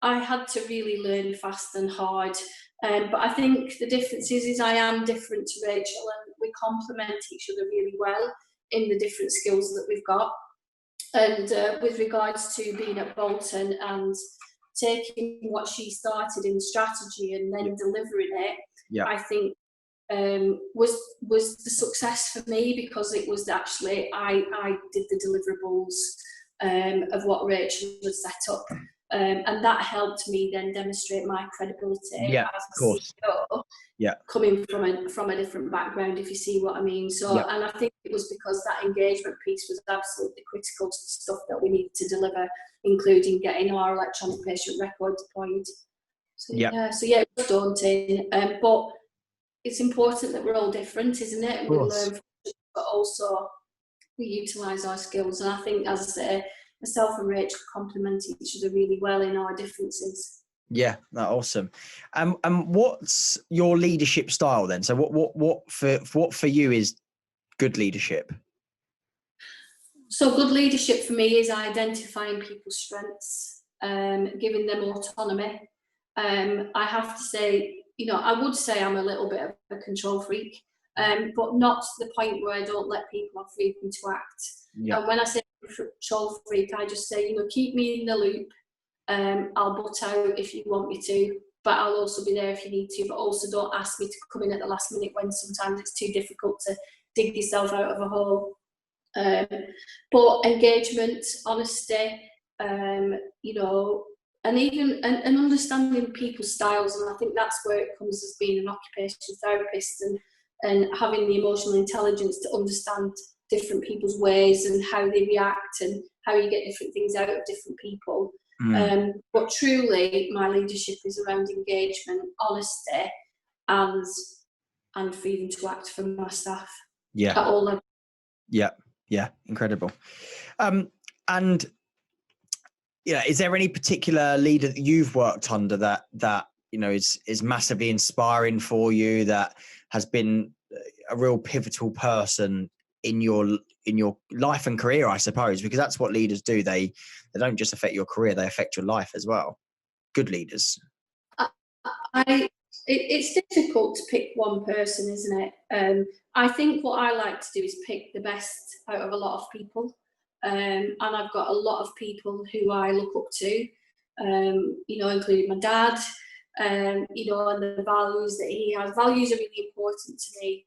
I had to really learn fast and hard. But I think the difference is I am different to Rachel, and we complement each other really well in the different skills that we've got. And with regards to being at Bolton and taking what she started in strategy and then delivering it,
Yeah.
I think was the success for me, because it was actually I did the deliverables of what Rachel had set up, and that helped me then demonstrate my credibility
Yeah,
as
of course.
CEO,
Yeah.
coming from a different background, if you see what I mean. So,
Yeah.
and I think it was because that engagement piece was absolutely critical to the stuff that we needed to deliver, including getting our electronic patient record deployed. So
Yeah.
it was daunting, but it's important that we're all different, isn't it? And we learn from it, but also we utilise our skills. And I think, as I say, myself and Rachel complement each other really well in our differences.
Yeah, awesome. And what's your leadership style then? So what for you is good leadership?
So good leadership for me is identifying people's strengths, giving them autonomy. I have to say, I would say I'm a little bit of a control freak, but not to the point where I don't let people have freedom to act.
Yeah.
And when I say control freak, I just say, keep me in the loop. I'll butt out if you want me to, but I'll also be there if you need to. But also don't ask me to come in at the last minute when sometimes it's too difficult to dig yourself out of a hole. But engagement, honesty, and even and understanding people's styles, and I think that's where it comes as being an occupational therapist, and having the emotional intelligence to understand different people's ways and how they react and how you get different things out of different people. But truly, my leadership is around engagement, honesty, and freedom to act for my staff.
Yeah.
At all levels.
Yeah, incredible. And is there any particular leader that you've worked under that is massively inspiring for you, that has been a real pivotal person in your life and career, I suppose, because that's what leaders do. They don't just affect your career, they affect your life as well. Good leaders.
It's difficult to pick one person, isn't it? I think what I like to do is pick the best out of a lot of people. And I've got a lot of people who I look up to, including my dad, and the values that he has. Values are really important to me.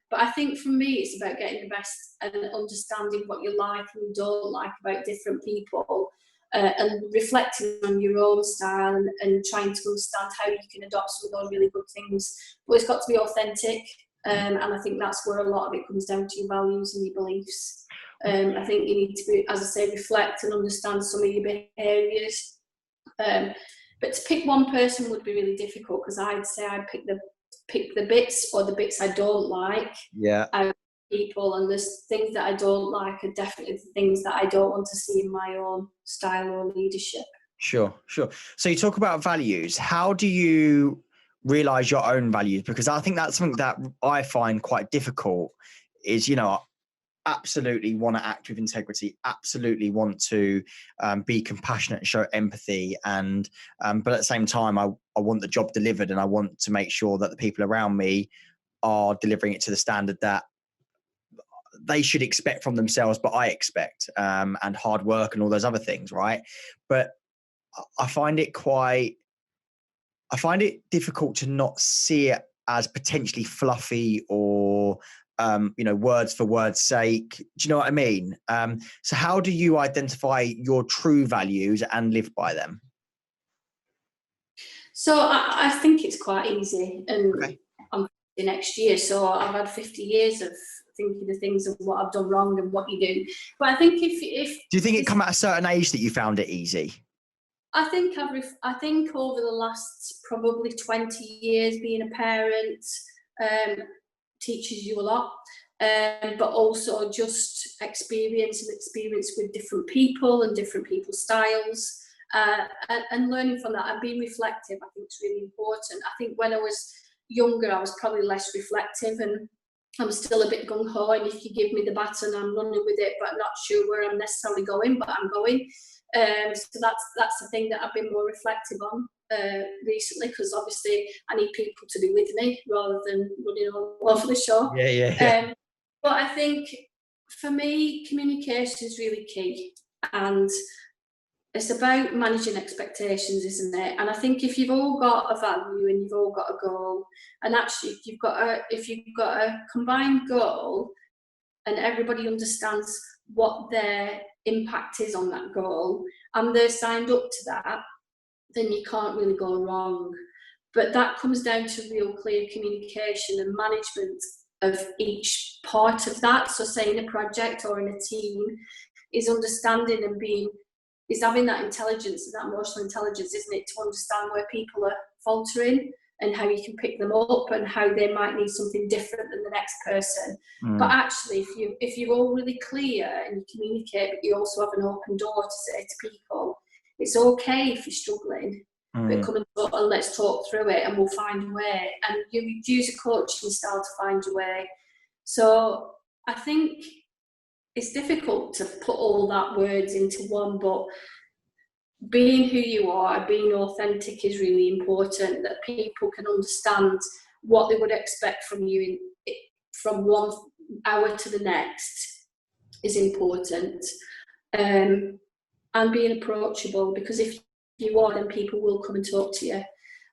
But I think for me, it's about getting the best and understanding what you like and you don't like about different people. And reflecting on your own style and trying to understand how you can adopt some of those really good things. But it's got to be authentic, and I think that's where a lot of it comes down to your values and your beliefs. I think you need to be, as I say, reflect and understand some of your behaviours. But to pick one person would be really difficult, because I'd say I'd pick the bits, or the bits I don't like.
Yeah.
People, and there's things that I don't like are definitely the things that I don't want to see in my own style or leadership. Sure.
So you talk about values. How do you realize your own values? Because I think that's something that I find quite difficult, is, absolutely want to act with integrity, absolutely want to be compassionate and show empathy, and but at the same time I want the job delivered, and I want to make sure that the people around me are delivering it to the standard that they should expect from themselves, but I expect, and hard work and all those other things, right? But I find it difficult to not see it as potentially fluffy or words for words sake. Do you know what I mean? So how do you identify your true values and live by them?
So I think it's quite easy, and okay. I'm next year, so I've had 50 years of thinking the things of what I've done wrong and what you do. But I think if
do you think it come at a certain age that you found it easy?
I think over the last probably 20 years, being a parent teaches you a lot, but also just experience with different people and different people's styles, and learning from that and being reflective. I think it's really important. I think when I was younger, I was probably less reflective, and I'm still a bit gung-ho, and if you give me the baton, I'm running with it, but I'm not sure where I'm necessarily going, but I'm going. So that's the thing that I've been more reflective on recently, because obviously I need people to be with me rather than running all over the show.
Yeah.
But I think for me, communication is really key, and it's about managing expectations, isn't it? And I think if you've all got a value and you've all got a goal, and actually if you've got a combined goal and everybody understands what their impact is on that goal and they're signed up to that, then you can't really go wrong. But that comes down to real clear communication and management of each part of that. So say in a project or in a team, is understanding and is having that intelligence and that emotional intelligence, isn't it, to understand where people are faltering and how you can pick them up and how they might need something different than the next person. But actually, if you're all really clear and you communicate, but you also have an open door to say to people, it's okay if you're struggling, but come and talk and let's talk through it and we'll find a way. And you use a coaching style to find your way. So I think it's difficult to put all that words into one, but being who you are, being authentic is really important, that people can understand what they would expect from you from 1 hour to the next is important. And being approachable, because if you are, then people will come and talk to you.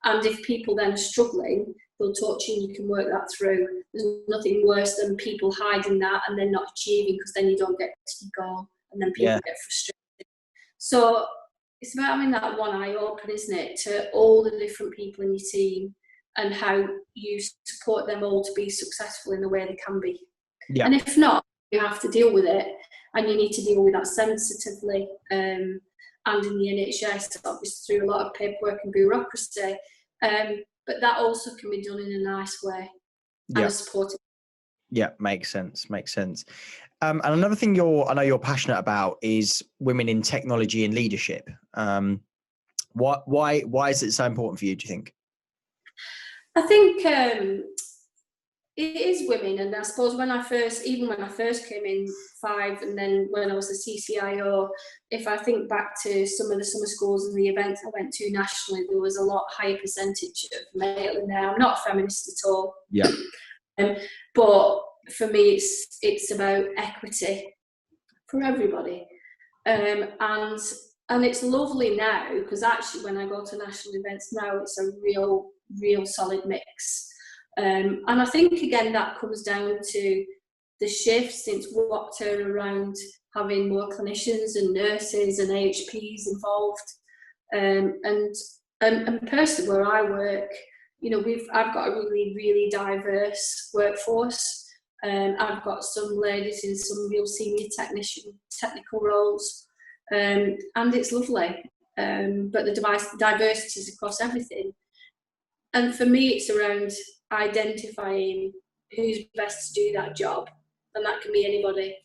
And if people then are struggling, they'll talk to you and you can work that through. There's nothing worse than people hiding that and then not achieving, because then you don't get to your goal and then people get frustrated. So it's about having that one eye open, isn't it, to all the different people in your team and how you support them all to be successful in the way they can be. And if not, you have to deal with it, and you need to deal with that sensitively. And in the NHS, obviously through a lot of paperwork and bureaucracy. But that also can be done in a nice way and a supportive.
Yeah, makes sense. And another thing I know you're passionate about is women in technology and leadership. Why is it so important for you, do you think?
I think it is women, and I suppose when I first came in 5, and then when I was the CIO, if I think back to some of the summer schools and the events I went to nationally, there was a lot higher percentage of male in there. I'm not a feminist at all.
Yeah.
But for me, it's about equity for everybody, and it's lovely now, because actually when I go to national events now, it's a real solid mix. And I think, again, that comes down to the shift since WAPTA around having more clinicians and nurses and AHPs involved. And personally, where I work, I've got a really, really diverse workforce. I've got some ladies in some real senior technical roles, and it's lovely. But the diversity is across everything. And for me, it's around identifying who's best to do that job, and that can be anybody.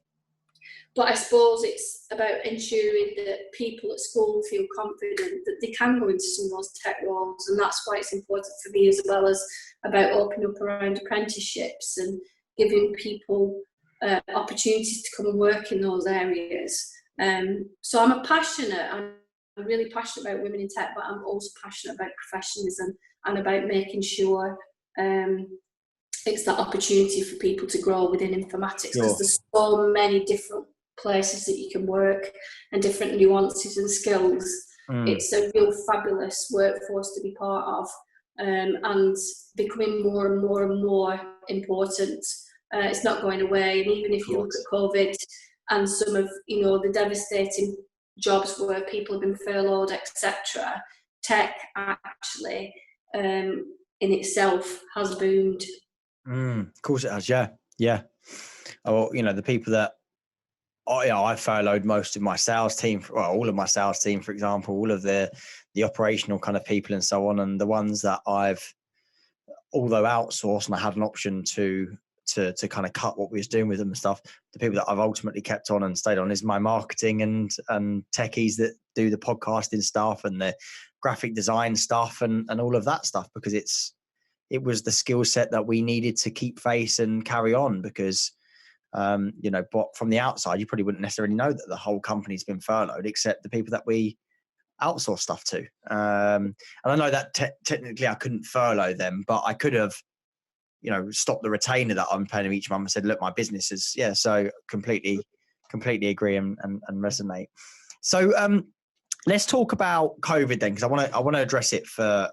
But I suppose it's about ensuring that people at school feel confident that they can go into some of those tech roles, and that's why it's important for me, as well as about opening up around apprenticeships and giving people opportunities to come and work in those areas. So I'm really passionate about women in tech, but I'm also passionate about professionalism and about making sure it's that opportunity for people to grow within informatics, because there's so many different places that you can work and different nuances and skills. It's a real fabulous workforce to be part of, and becoming more and more and more important. It's not going away, and even if you look at COVID and some of the devastating jobs where people have been furloughed, etc., tech actually in itself has boomed.
Of course it has, yeah. Oh, the people that I furloughed most of my sales team, all of my sales team, for example, all of the operational kind of people and so on, and the ones that I've, although outsourced and I had an option to kind of cut what we was doing with them and stuff, the people that I've ultimately kept on and stayed on is my marketing and techies that do the podcasting stuff and the graphic design stuff and all of that stuff, because it was the skill set that we needed to keep face and carry on, because but from the outside you probably wouldn't necessarily know that the whole company's been furloughed, except the people that we outsource stuff to. And I know that technically I couldn't furlough them, but I could have stop the retainer that I'm paying them each month and said, look, my business is, so completely agree and resonate. So let's talk about COVID then, because I want to address it for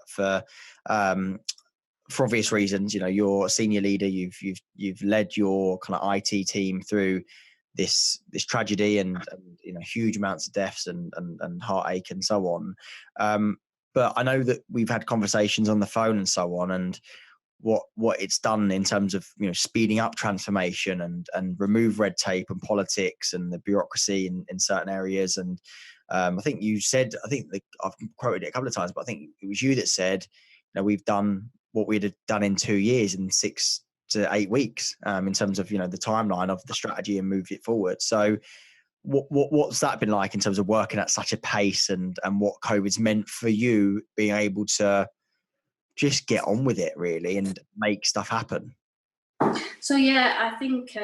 obvious reasons. You know, you're a senior leader. You've led your kind of IT team through this tragedy and you know, huge amounts of deaths and heartache and so on. But I know that we've had conversations on the phone and so on, and what it's done in terms of, you know, speeding up transformation and remove red tape and politics and the bureaucracy in certain areas. And I think you said, I've quoted it a couple of times, but I think it was you that said, you know, we've done what we'd have done in 2 years in 6 to 8 weeks, in terms of, you know, the timeline of the strategy and moved it forward. So what's that been like in terms of working at such a pace, and what COVID's meant for you being able to just get on with it really and make stuff happen?
So yeah, I think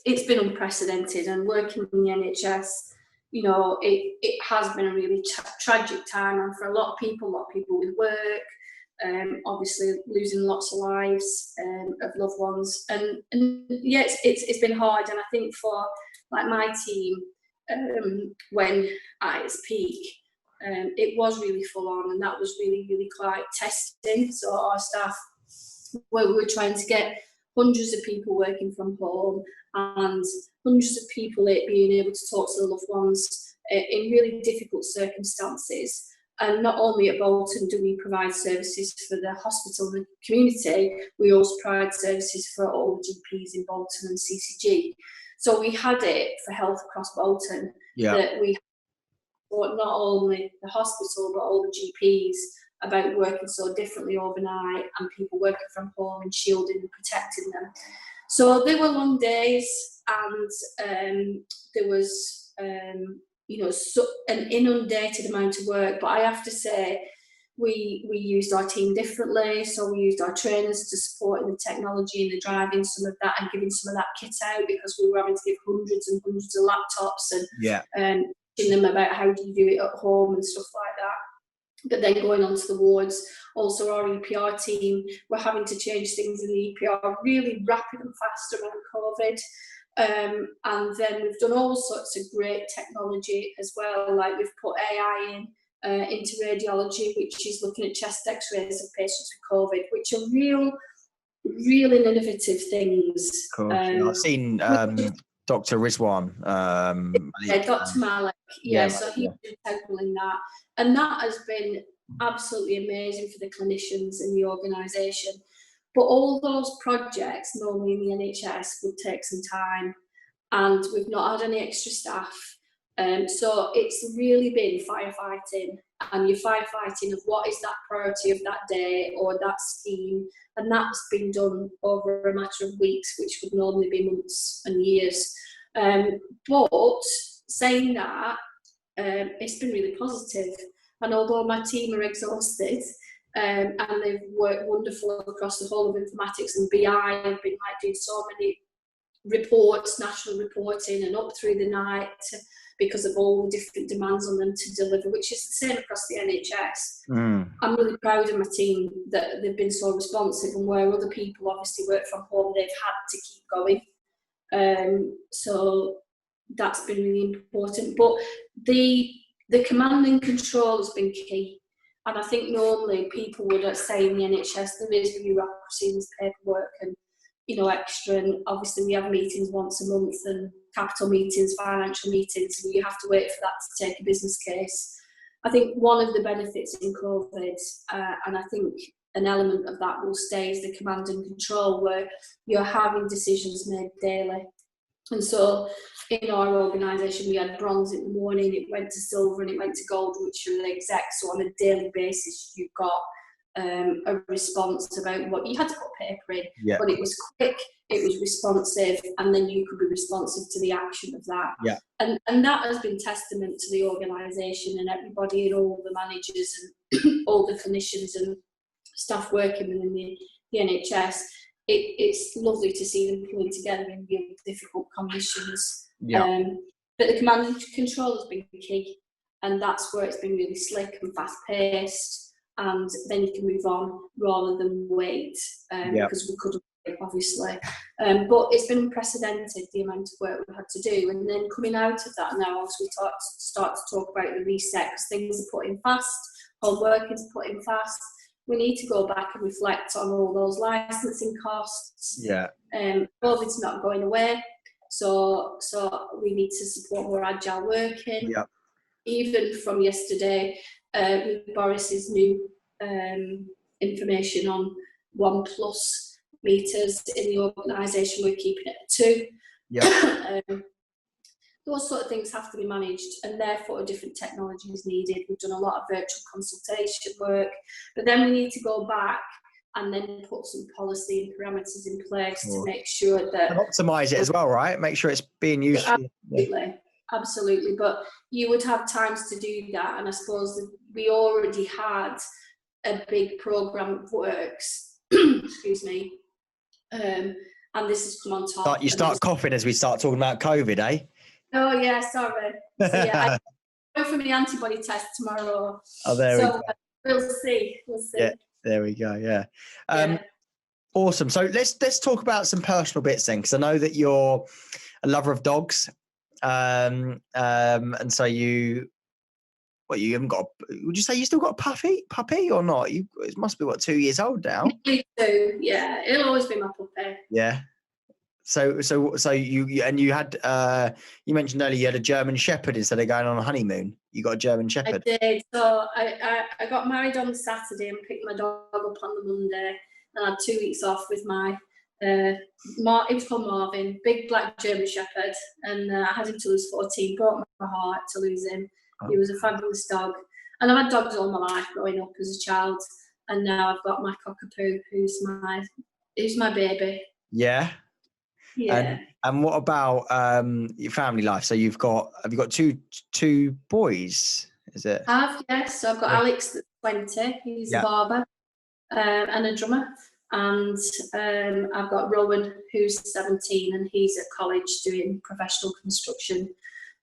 it's been unprecedented, and working in the NHS, you know, it has been a really tragic time, and for a lot of people with work, obviously losing lots of lives of loved ones, and yeah, it's been hard. And I think for like my team, when at its peak, it was really full on, and that was really quite testing. So our staff, where we were trying to get hundreds of people working from home and hundreds of people being able to talk to their loved ones in really difficult circumstances. And not only at Bolton do we provide services for the hospital and the community, we also provide services for all the GPs in Bolton and CCG. So we had it for health across Bolton, that we had not only the hospital but all the GPs about working so differently overnight, and people working from home and shielding and protecting them. So they were long days, and there was you know, an inundated amount of work. But I have to say, we used our team differently. So we used our trainers to support in the technology and the driving some of that, and giving some of that kit out, because we were having to give hundreds and hundreds of laptops and teaching them about how do you do it at home and stuff like that. But then going on to the wards, also our EPR team were having to change things in the EPR really rapid and fast around COVID. And then we've done all sorts of great technology as well, like we've put AI into radiology, which is looking at chest x-rays of patients with COVID, which are real innovative things.
Cool. I've seen Dr. Rizwan.
Dr. Malik. So he's been integral in that. And that has been absolutely amazing for the clinicians in the organisation. But all those projects normally in the NHS would take some time, and we've not had any extra staff. So it's really been firefighting, and you're firefighting of what is that priority of that day or that scheme, and that's been done over a matter of weeks, which would normally be months and years. But saying that, it's been really positive. And although my team are exhausted, and they've worked wonderful across the whole of informatics and BI, I've been like doing so many reports, national reporting, and up through the night because of all the different demands on them to deliver, which is the same across the NHS. I'm really proud of my team that they've been so responsive, and where other people obviously work from home, they've had to keep going. So that's been really important. But the command and control has been key. And I think normally people would say in the NHS there is bureaucracy and paperwork and, you know, extra. And obviously we have meetings once a month, and capital meetings, financial meetings, and you have to wait for that to take a business case. I think one of the benefits in COVID, and I think an element of that will stay, is the command and control, where you're having decisions made daily. And so in our organisation, we had bronze in the morning, it went to silver, and it went to gold, which are the execs. So on a daily basis, you got a response about what you had to put paper in, but it was quick, it was responsive, and then you could be responsive to the action of that. And that has been testament to the organisation and everybody, and all the managers and all the clinicians and staff working within the NHS. It's lovely to see them pulling together in really difficult conditions. But the command and control has been key, and that's where it's been really slick and fast paced, and then you can move on rather than wait, because we could have obviously. But it's been unprecedented, the amount of work we've had to do. And then coming out of that now, as we start to talk about the reset, because things are put in fast, homework is put in fast. We need to go back and reflect on all those licensing costs.
Yeah.
COVID's not going away. So we need to support more agile working.
Yeah.
Even from yesterday, with Boris's new information on 1+ meters in the organisation, we're keeping it at 2.
Yeah.
Those sort of things have to be managed, and therefore a different technology is needed. We've done a lot of virtual consultation work, but then we need to go back and then put some policy and parameters in place to make sure that...
And optimise it as well, right? Make sure it's being used.
Absolutely. But you would have times to do that, and I suppose we already had a big programme of works, excuse me, and this has come on top.
You start coughing as we start talking about COVID, eh?
Oh, yeah, sorry. So, yeah, I go for my antibody test tomorrow.
Oh, there we go.
We'll see.
Yeah, there we go, yeah. Awesome. So let's talk about some personal bits then, because I know that you're a lover of dogs. And so you haven't got, would you say you still got a puppy or not? It must be 2 years old now.
Me too, yeah. It'll always be my puppy.
Yeah. So you had you mentioned earlier you had a German Shepherd instead of going on a honeymoon. You got a German Shepherd.
I did. So I got married on the Saturday and picked my dog up on the Monday, and I had 2 weeks off with my it was called Marvin, big black German Shepherd, and I had him till he was 14. Broke my heart to lose him.
Oh.
He was a fabulous dog, and I've had dogs all my life growing up as a child, and now I've got my cockapoo, who's my baby.
Yeah.
Yeah.
And what about your family life? So have you got two boys? Is it?
Yes. So I've got Alex that's 20. He's a barber and a drummer, and I've got Rowan who's 17 and he's at college doing professional construction,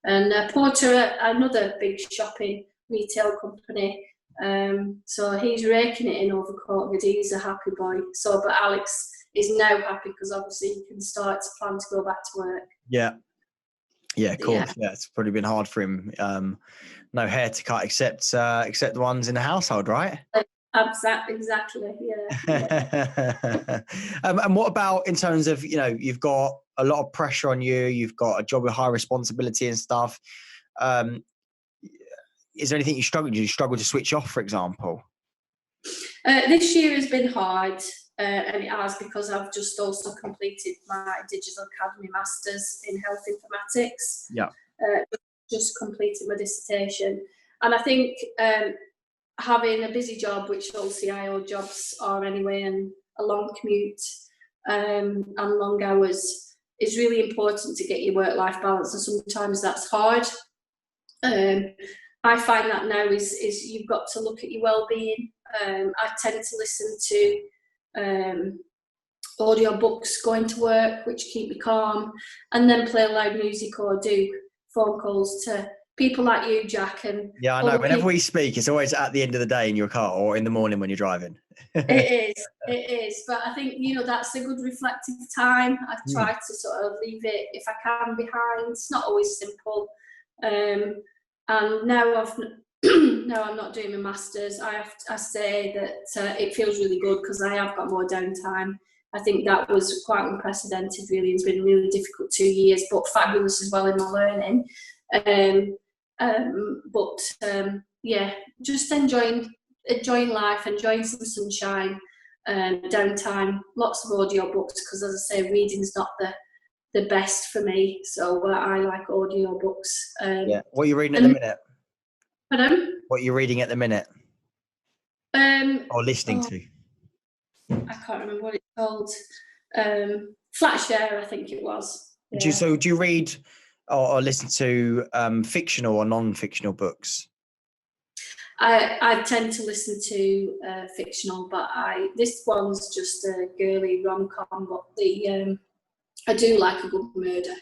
and Porter at another big shopping retail company. So he's raking it in over COVID. He's a happy boy. So, but Alex is now happy because obviously he can start to plan to go back to work. Yeah,
cool. Yeah, it's probably been hard for him. No hair to cut except the ones in the household, right?
Exactly. Yeah.
And what about in terms of, you've got a lot of pressure on you. You've got a job with high responsibility and stuff. Is there anything you struggle? Do you struggle to switch off, for example?
This year has been hard. And it has, because I've just also completed my Digital Academy Masters in Health Informatics.
Yeah.
Just completed my dissertation. And I think having a busy job, which all CIO jobs are anyway, and a long commute and long hours, is really important to get your work-life balance. And sometimes that's hard. I find that now is you've got to look at your well-being. I tend to listen to audio books going to work, which keep me calm, and then play loud music or do phone calls to people like you, Jack. And
I know whenever we speak, it's always at the end of the day in your car or in the morning when you're driving.
It is, but I think that's a good reflective time. I try to sort of leave it, if I can, behind. It's not always simple, and now I'm not doing my masters. I say that it feels really good because I have got more downtime. I think that was quite unprecedented, really. It's been a really difficult 2 years, but fabulous as well in my learning. Just enjoying life, enjoying some sunshine, downtime, lots of audio books, because as I say, reading's not the best for me. So I like audio books.
What are you reading at the minute?
Pardon?
What are you reading at the minute? Or listening to?
I can't remember what it's called. Flatshare, I think it was. Yeah.
Do you read or listen to fictional or non-fictional books?
I tend to listen to fictional, but this one's just a girly rom-com, but I do like a good murder.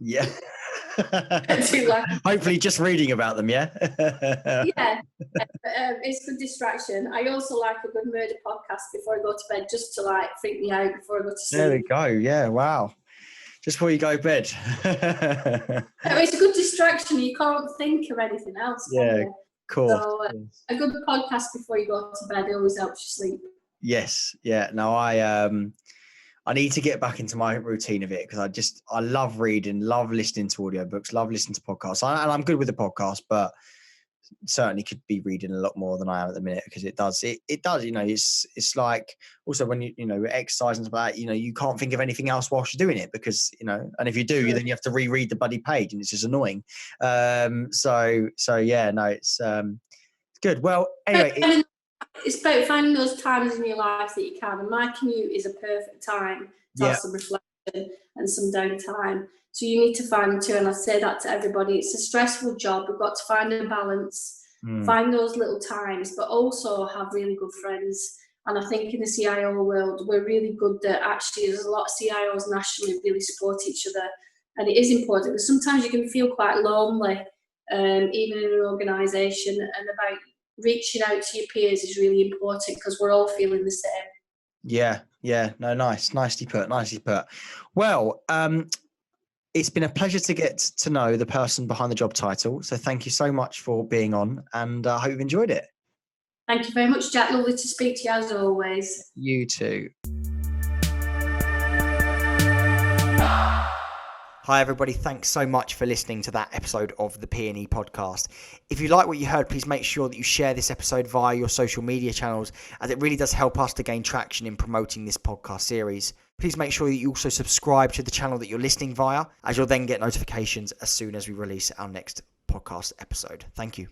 Yeah.
Do like,
Hopefully just reading about them, yeah?
yeah, it's good distraction. I also like a good murder podcast before I go to bed, just to like freak me out before I go to sleep.
There we go. Yeah, wow. Just before you go to bed.
It's a good distraction. You can't think of anything else, can you?
Cool.
So a good podcast before you go to bed always helps you sleep.
Yes. Yeah. No, I need to get back into my routine of it because I love reading, love listening to audiobooks, love listening to podcasts. And I'm good with the podcast, but certainly could be reading a lot more than I am at the minute because it does, it's like also when you exercise and stuff like that, you can't think of anything else whilst you're doing it because, and if you do, then you have to reread the bloody page and it's just annoying. So yeah, no, it's good. Well, anyway.
It's about finding those times in your life that you can. And my commute is a perfect time to have some reflection and some downtime. So you need to find them too. And I say that to everybody. It's a stressful job. We've got to find a balance, find those little times, but also have really good friends. And I think in the CIO world, we're really good that actually there's a lot of CIOs nationally really support each other. And it is important because sometimes you can feel quite lonely, even in an organisation, and about reaching out to your peers is really important because we're all feeling the same.
Yeah. No, nicely put. Well, it's been a pleasure to get to know the person behind the job title. So thank you so much for being on, and I hope you've enjoyed it.
Thank you very much, Jack. Lovely to speak to you as always.
You too. Hi everybody, thanks so much for listening to that episode of the P&E podcast. If you like what you heard, please make sure that you share this episode via your social media channels, as it really does help us to gain traction in promoting this podcast series. Please make sure that you also subscribe to the channel that you're listening via, as you'll then get notifications as soon as we release our next podcast episode. Thank you.